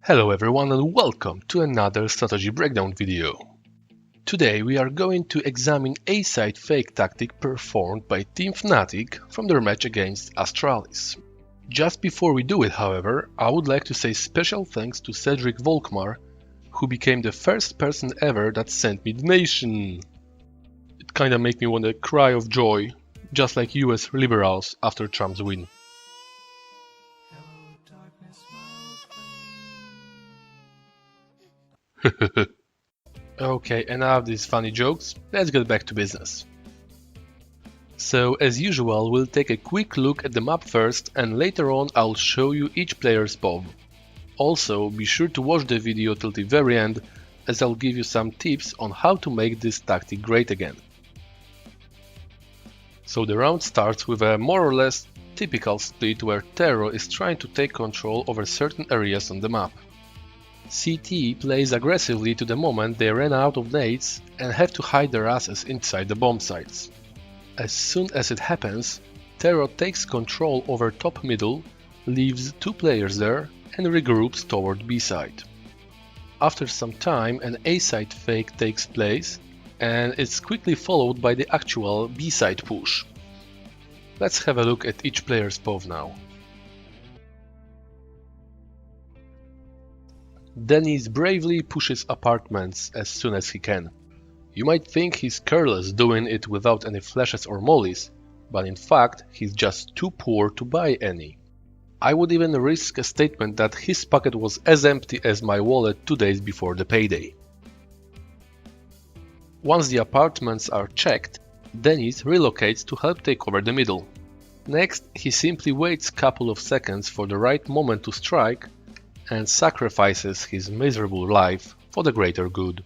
Hello everyone and welcome to another strategy breakdown video. Today we are going to examine A-side fake tactic performed by Team Fnatic from their match against Astralis. Just before we do it, however, I would like to say special thanks to Cedric Volkmar, who became the first person ever that sent me donation. It kinda made me want to cry of joy, just like US liberals after Trump's win. Okay, enough of these funny jokes, let's get back to business. So, as usual, we'll take a quick look at the map first and later on I'll show you each player's POV. Also, be sure to watch the video till the very end, as I'll give you some tips on how to make this tactic great again. So the round starts with a more or less typical split where Tero is trying to take control over certain areas on the map. CT plays aggressively to the moment they ran out of nades and have to hide their asses inside the bomb sites. As soon as it happens, Tero takes control over top middle, leaves two players there and regroups toward B side. After some time an A side fake takes place and it's quickly followed by the actual B side push. Let's have a look at each player's POV now. Dennis bravely pushes apartments as soon as he can. You might think he's careless doing it without any flashes or mollies, but in fact he's just too poor to buy any. I would even risk a statement that his pocket was as empty as my wallet 2 days before the payday. Once the apartments are checked, Dennis relocates to help take over the middle. Next, he simply waits a couple of seconds for the right moment to strike and sacrifices his miserable life for the greater good.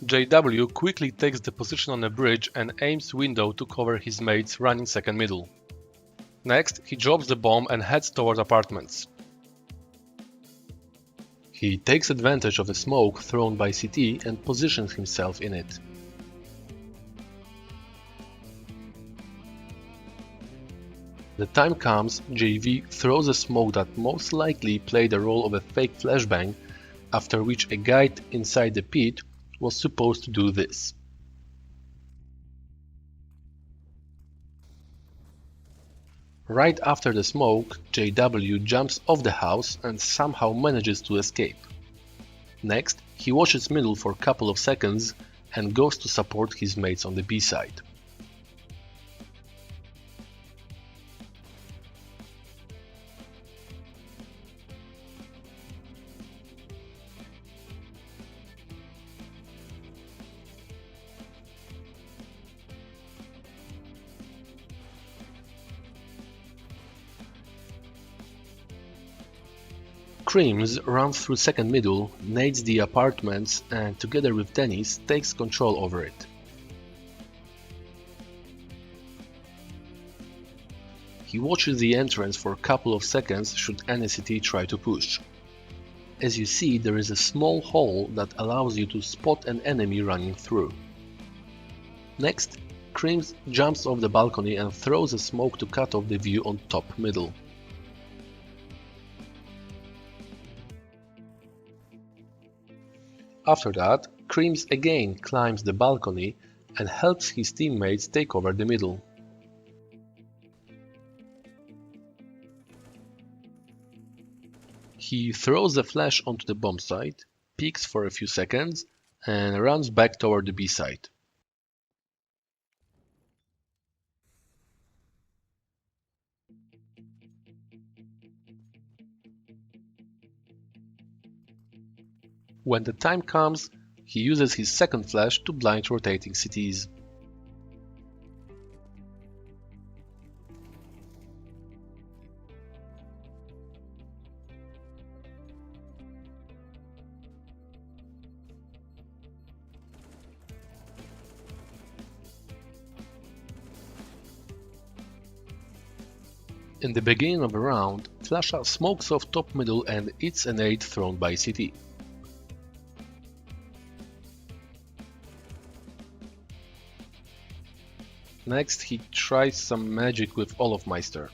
JW quickly takes the position on a bridge and aims window to cover his mates running second middle. Next, he drops the bomb and heads toward apartments. He takes advantage of a smoke thrown by CT and positions himself in it. The time comes, JV throws a smoke that most likely played the role of a fake flashbang, after which a guy inside the pit was supposed to do this. Right after the smoke, JW jumps off the house and somehow manages to escape. Next, he watches middle for a couple of seconds and goes to support his mates on the B side. Krimz runs through second middle, nades the apartments and together with Dennis takes control over it. He watches the entrance for a couple of seconds should NCT try to push. As you see, there is a small hole that allows you to spot an enemy running through. Next, Krimz jumps off the balcony and throws a smoke to cut off the view on top middle. After that, Krimz again climbs the balcony and helps his teammates take over the middle. He throws a flash onto the bomb site, peeks for a few seconds, and runs back toward the B site. When the time comes, he uses his second flash to blind rotating CTs. In the beginning of the round, Flusha smokes off top middle and eats an 8 thrown by CT. Next he tries some magic with Olofmeister.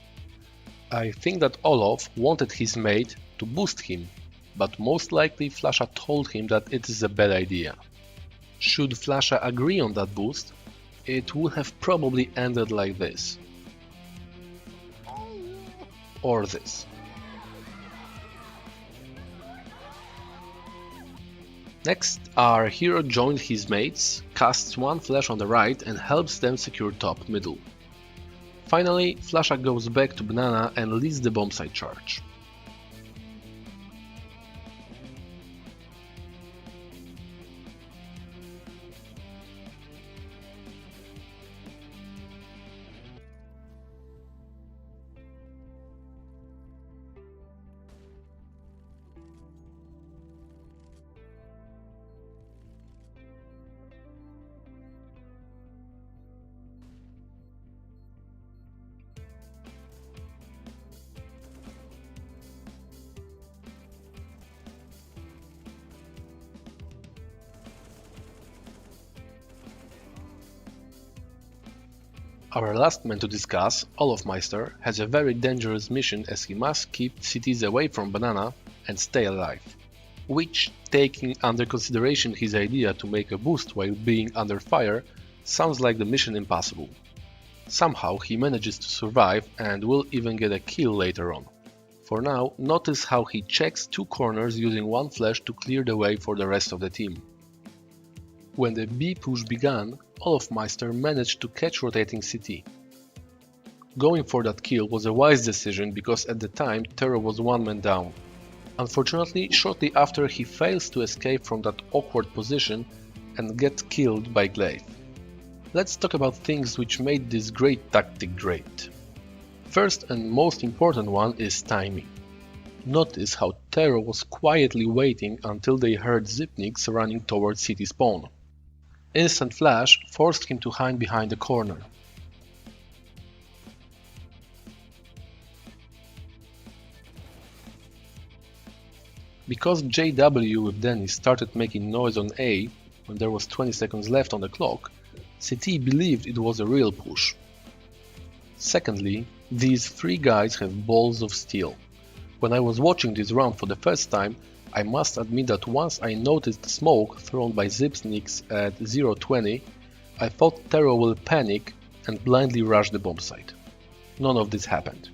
I think that Olof wanted his mate to boost him, but most likely Flusha told him that it is a bad idea. Should Flusha agree on that boost, it would have probably ended like this. Or this. Next, our hero joins his mates, casts one flash on the right and helps them secure top middle. Finally, Flusha goes back to Banana and leads the bombsite charge. Our last man to discuss, Olofmeister, has a very dangerous mission as he must keep cities away from Banana and stay alive. Which, taking under consideration his idea to make a boost while being under fire, sounds like the mission impossible. Somehow he manages to survive and will even get a kill later on. For now, notice how he checks two corners using one flash to clear the way for the rest of the team. When the B push began, Olofmeister managed to catch rotating CT. Going for that kill was a wise decision because at the time Terror was one man down. Unfortunately, shortly after he fails to escape from that awkward position and gets killed by Glaive. Let's talk about things which made this great tactic great. First and most important one is timing. Notice how Terror was quietly waiting until they heard Zipniks running towards city spawn. Instant flash forced him to hide behind the corner. Because JW with Denny started making noise on A when there was 20 seconds left on the clock, CT believed it was a real push. Secondly, these three guys have balls of steel. When I was watching this round for the first time, I must admit that once I noticed the smoke thrown by Zipniks at 0:20, I thought Terror will panic and blindly rush the bomb site. None of this happened.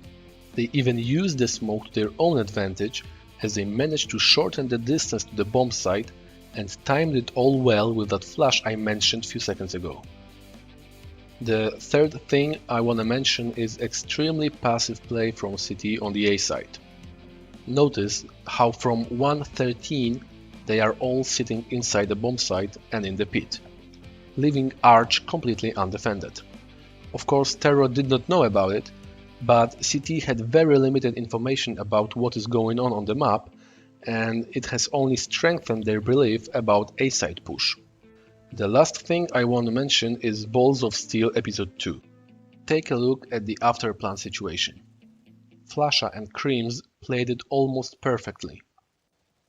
They even used the smoke to their own advantage as they managed to shorten the distance to the bomb site and timed it all well with that flash I mentioned a few seconds ago. The third thing I wanna mention is extremely passive play from CT on the A side. Notice how from 1:13 they are all sitting inside the bomb site and in the pit, leaving Arch completely undefended. Of course, Terror did not know about it, but CT had very limited information about what is going on the map, and it has only strengthened their belief about A-side push. The last thing I want to mention is Balls of Steel episode 2. Take a look at the after-plan situation. Flusha and Krimz played it almost perfectly.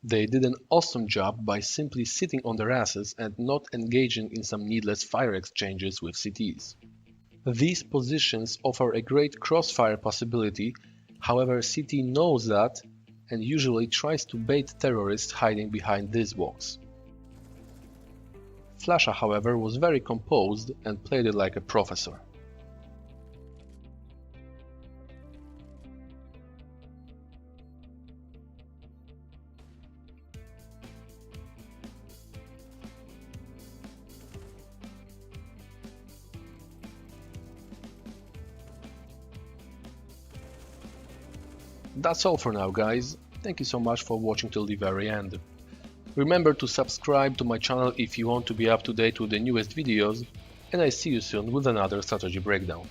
They did an awesome job by simply sitting on their asses and not engaging in some needless fire exchanges with CTs. These positions offer a great crossfire possibility, however CT knows that and usually tries to bait terrorists hiding behind these walks. Flusha, however, was very composed and played it like a professor. That's all for now, guys. Thank you so much for watching till the very end. Remember to subscribe to my channel if you want to be up to date with the newest videos, and I see you soon with another strategy breakdown.